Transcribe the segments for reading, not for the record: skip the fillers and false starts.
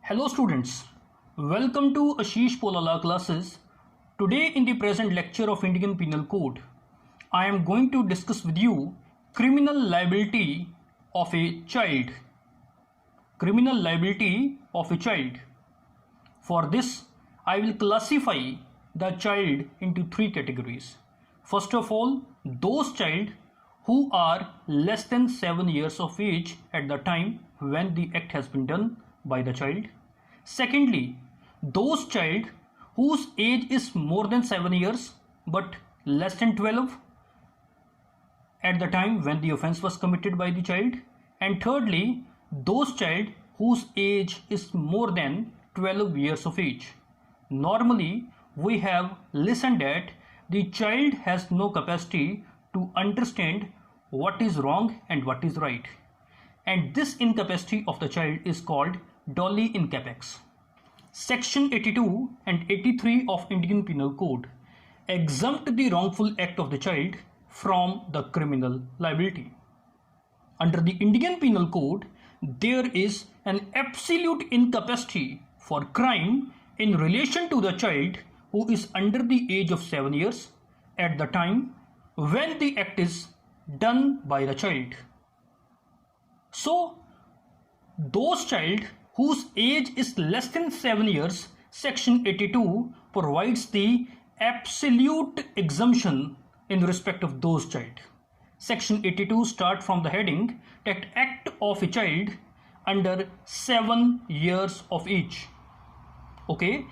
Hello students, welcome to Ashish Polala classes. Today in the present lecture of Indian Penal Code, I am going to discuss with you criminal liability of a child. Criminal liability of a child. For this, I will classify the child into three categories. First of all, those child who are less than 7 years of age at the time when the act has been done by the child. Secondly, those child whose age is more than 7 years but less than 12 at the time when the offense was committed by the child. And thirdly, those child whose age is more than 12 years of age. Normally, we have listened that the child has no capacity to understand what is wrong and what is right. And this incapacity of the child is called Dolly incapax. Section 82 and 83 of Indian Penal Code exempt the wrongful act of the child from the criminal liability. Under the Indian Penal Code, there is an absolute incapacity for crime in relation to the child who is under the age of 7 years at the time when the act is done by the child. So, those child whose age is less than 7 years, Section 82 provides the absolute exemption in respect of those child. Section 82 starts from the heading that act of a child under 7 years of age. Okay,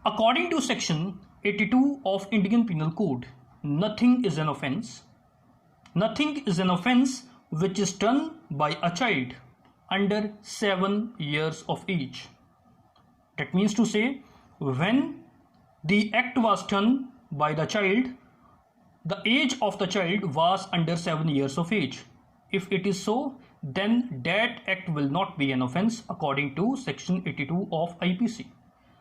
according to Section 82 of Indian Penal Code, nothing is an offence. Nothing is an offence which is done by a child under 7 years of age. That means to say, when the act was done by the child, the age of the child was under 7 years of age. If it is so, then that act will not be an offence according to Section 82 of IPC.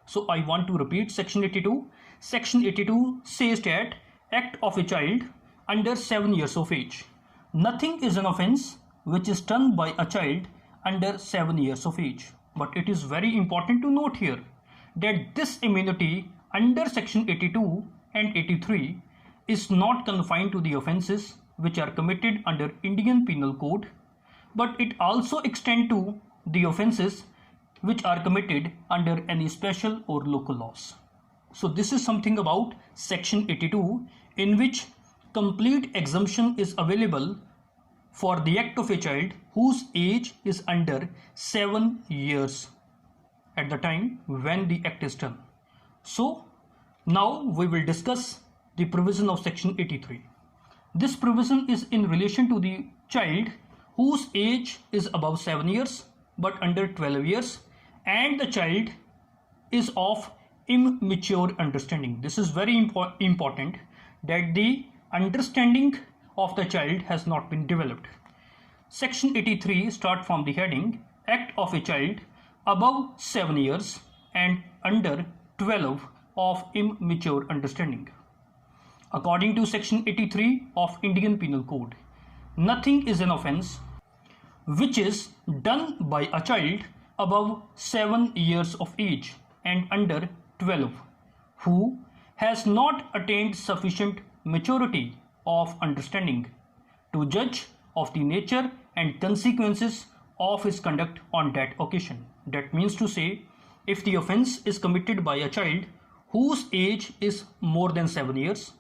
So I want to repeat Section 82. Section 82 says that act of a child under 7 years of age. Nothing is an offence which is done by a child under 7 years of age. But it is very important to note here that this immunity under Section 82 and 83 is not confined to the offences which are committed under Indian Penal Code, but it also extends to the offences which are committed under any special or local laws. So this is something about Section 82, in which complete exemption is available for the act of a child whose age is under 7 years at the time when the act is done. So now we will discuss the provision of Section 83. This provision is in relation to the child whose age is above 7 years but under 12 years, and the child is of immature understanding. This is very important that the understanding of the child has not been developed. Section 83 starts from the heading act of a child above 7 years and under 12 of immature understanding. According to Section 83 of Indian Penal Code, nothing is an offence which is done by a child above 7 years of age and under 12 who has not attained sufficient maturity of understanding to judge of the nature and consequences of his conduct on that occasion. That means to say, if the offence is committed by a child whose age is more than 7 years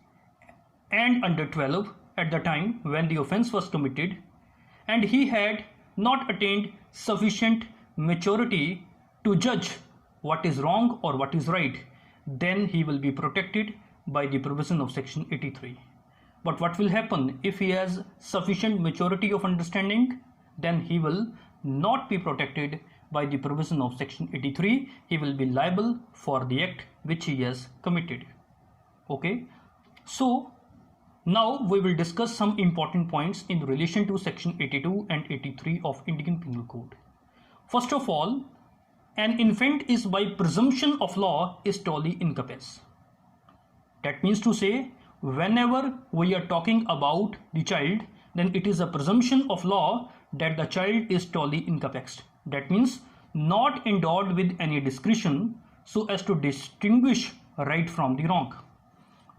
and under 12 at the time when the offence was committed, and he had not attained sufficient maturity to judge what is wrong or what is right, then he will be protected by the provision of Section 83. But what will happen if he has sufficient maturity of understanding? Then he will not be protected by the provision of Section 83. He will be liable for the act which he has committed. Okay, so now we will discuss some important points in relation to Section 82 and 83 of Indian Penal Code. First of all, an infant is by presumption of law is totally incapacious. That means to say, whenever we are talking about the child, then it is a presumption of law that the child is totally incapacitated. That means not endowed with any discretion so as to distinguish right from the wrong.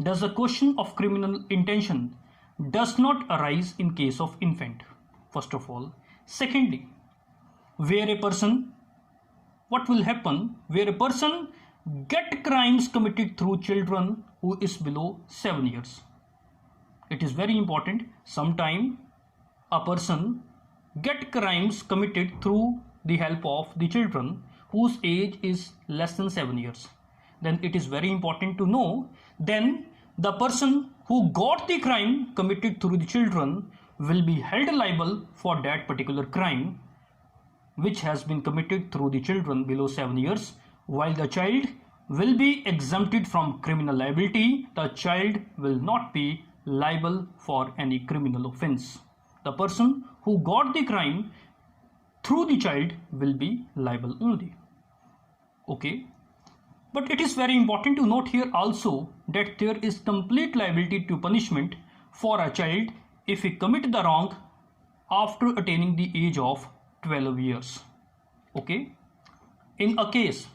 Thus, the question of criminal intention does not arise in case of infant, first of all. Secondly, where a person, what will happen where a person get crimes committed through children who is below 7 years? It is very important. Sometime a person get crimes committed through the help of the children whose age is less than 7 years. Then it is very important to know, then the person who got the crime committed through the children will be held liable for that particular crime which has been committed through the children below 7 years, while the child will be exempted from criminal liability. The child will not be liable for any criminal offense. The person who got the crime through the child will be liable only. Okay. But it is very important to note here also that there is complete liability to punishment for a child if he commit the wrong after attaining the age of 12 years. Okay. In a case,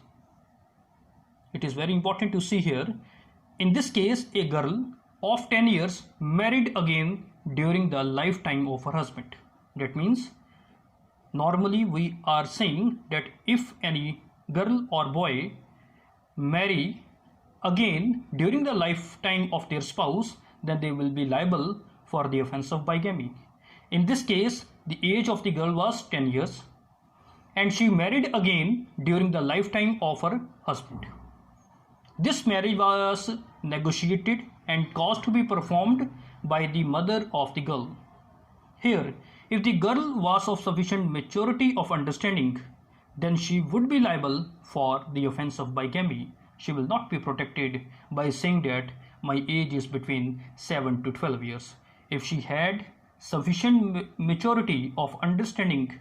it is very important to see here, in this case a girl of 10 years married again during the lifetime of her husband. That means normally we are saying that if any girl or boy marry again during the lifetime of their spouse, then they will be liable for the offense of bigamy. In this case, the age of the girl was 10 years and she married again during the lifetime of her husband. This marriage was negotiated and caused to be performed by the mother of the girl. Here, if the girl was of sufficient maturity of understanding, then she would be liable for the offense of bigamy. She will not be protected by saying that my age is between 7 to 12 years. If she had sufficient maturity of understanding,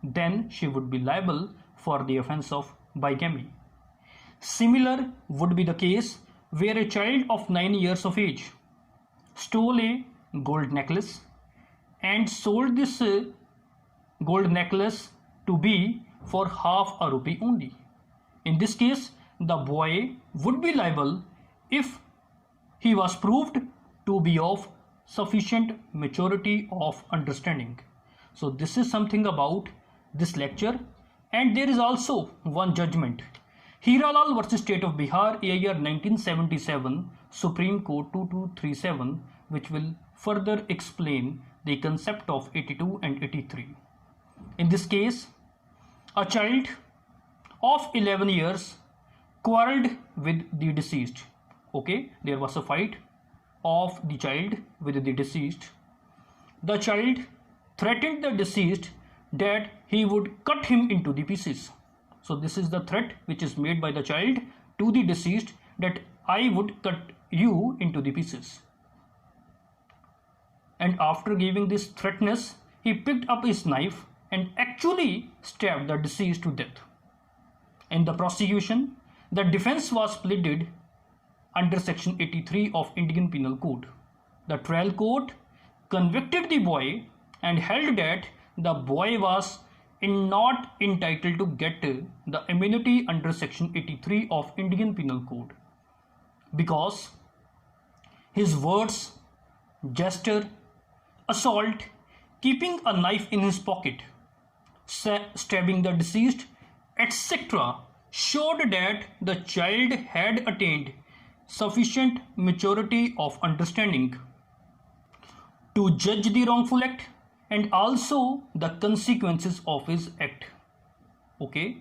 then she would be liable for the offense of bigamy. Similar would be the case where a child of 9 years of age stole a gold necklace and sold this gold necklace to be for half a rupee only. In this case, the boy would be liable if he was proved to be of sufficient maturity of understanding. So this is something about this lecture, and there is also one judgment. Hiralal versus State of Bihar, year 1977, Supreme Court 2237, which will further explain the concept of 82 and 83. In this case, a child of 11 years quarreled with the deceased. Okay, there was a fight of the child with the deceased. The child threatened the deceased that he would cut him into the pieces. So this is the threat which is made by the child to the deceased, that I would cut you into the pieces. And after giving this threatness, he picked up his knife and actually stabbed the deceased to death. In the prosecution, the defense was pleaded under section 83 of Indian Penal Code. The trial court convicted the boy and held that the boy was not entitled to get the immunity under section 83 of Indian Penal Code because his words, gesture, assault, keeping a knife in his pocket, stabbing the deceased, etc., showed that the child had attained sufficient maturity of understanding to judge the wrongful act and also the consequences of his act. Okay.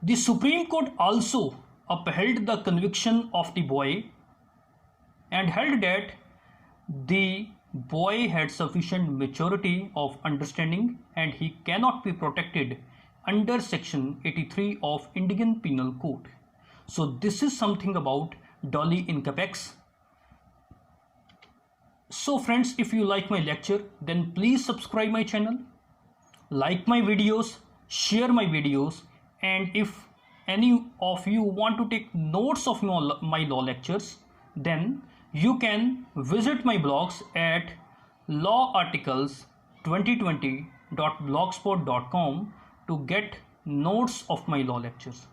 The Supreme Court also upheld the conviction of the boy and held that the boy had sufficient maturity of understanding and he cannot be protected under section 83 of Indian Penal Code. So this is something about Dolly in Capex. So friends, if you like my lecture, then please subscribe my channel, like my videos, share my videos, and if any of you want to take notes of my law lectures, then you can visit my blogs at lawarticles2020.blogspot.com to get notes of my law lectures.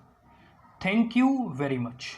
Thank you very much.